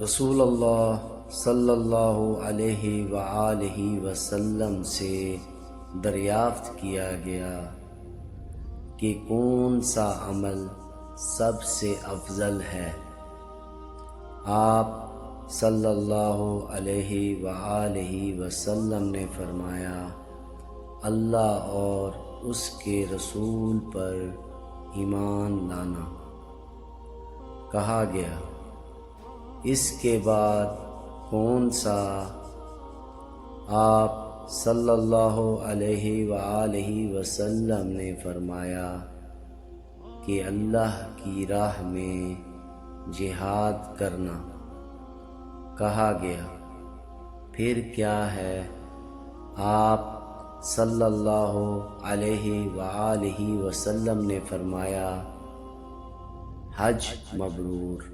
رسول اللہ صلی اللہ علیہ وآلہ وسلم سے دریافت کیا گیا کہ کون سا عمل سب سے افضل ہے؟ آپ صلی اللہ علیہ وآلہ وسلم نے فرمایا، اللہ اور اس کے رسول پر ایمان لانا۔ کہا گیا، اس کے بعد کون سا؟ آپ صلی اللہ علیہ وآلہ وسلم نے فرمایا کہ اللہ کی راہ میں جہاد کرنا۔ کہا گیا، پھر کیا ہے؟ آپ صلی اللہ علیہ وآلہ وسلم نے فرمایا، حج مبرور۔